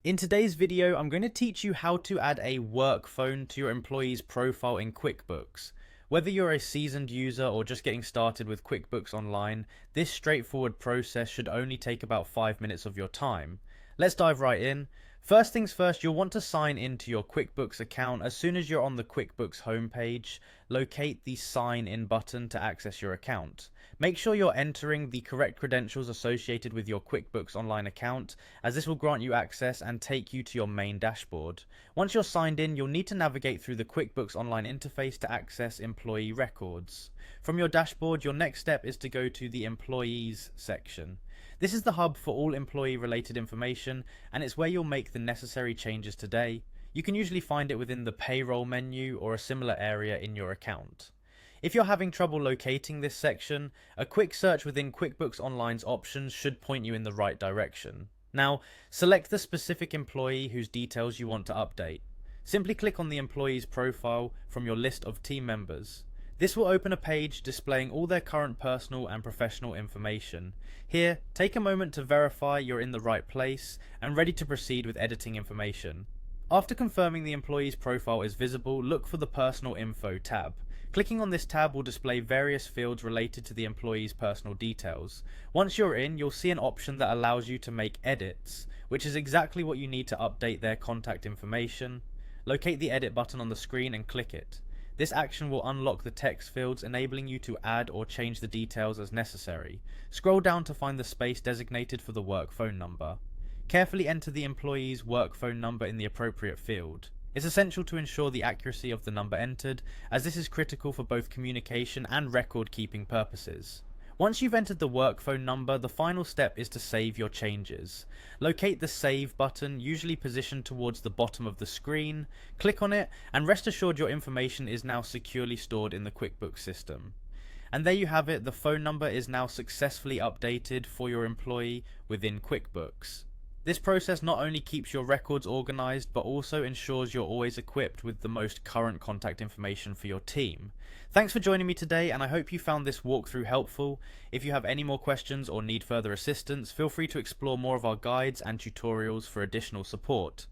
In today's video, I'm going to teach you how to add a work phone to your employee's profile in QuickBooks. Whether you're a seasoned user or just getting started with QuickBooks Online, this straightforward process should only take about 5 minutes of your time. Let's dive right in. First things first, you'll want to sign into your QuickBooks account. As soon as you're on the QuickBooks homepage, locate the Sign In button to access your account. Make sure you're entering the correct credentials associated with your QuickBooks Online account, as this will grant you access and take you to your main dashboard. Once you're signed in, you'll need to navigate through the QuickBooks Online interface to access employee records. From your dashboard, your next step is to go to the Employees section. This is the hub for all employee related information, and it's where you'll make the necessary changes today. You can usually find it within the payroll menu or a similar area in your account. If you're having trouble locating this section, a quick search within QuickBooks Online's options should point you in the right direction. Now, select the specific employee whose details you want to update. Simply click on the employee's profile from your list of team members. This will open a page displaying all their current personal and professional information. Here, take a moment to verify you're in the right place and ready to proceed with editing information. After confirming the employee's profile is visible, look for the Personal Info tab. Clicking on this tab will display various fields related to the employee's personal details. Once you're in, you'll see an option that allows you to make edits, which is exactly what you need to update their contact information. Locate the edit button on the screen and click it. This action will unlock the text fields, enabling you to add or change the details as necessary. Scroll down to find the space designated for the work phone number. Carefully enter the employee's work phone number in the appropriate field. It's essential to ensure the accuracy of the number entered, as this is critical for both communication and record keeping purposes. Once you've entered the work phone number, the final step is to save your changes. Locate the Save button, usually positioned towards the bottom of the screen, click on it, and rest assured your information is now securely stored in the QuickBooks system. And there you have it, the phone number is now successfully updated for your employee within QuickBooks. This process not only keeps your records organized, but also ensures you're always equipped with the most current contact information for your team. Thanks for joining me today, and I hope you found this walkthrough helpful. If you have any more questions or need further assistance, feel free to explore more of our guides and tutorials for additional support.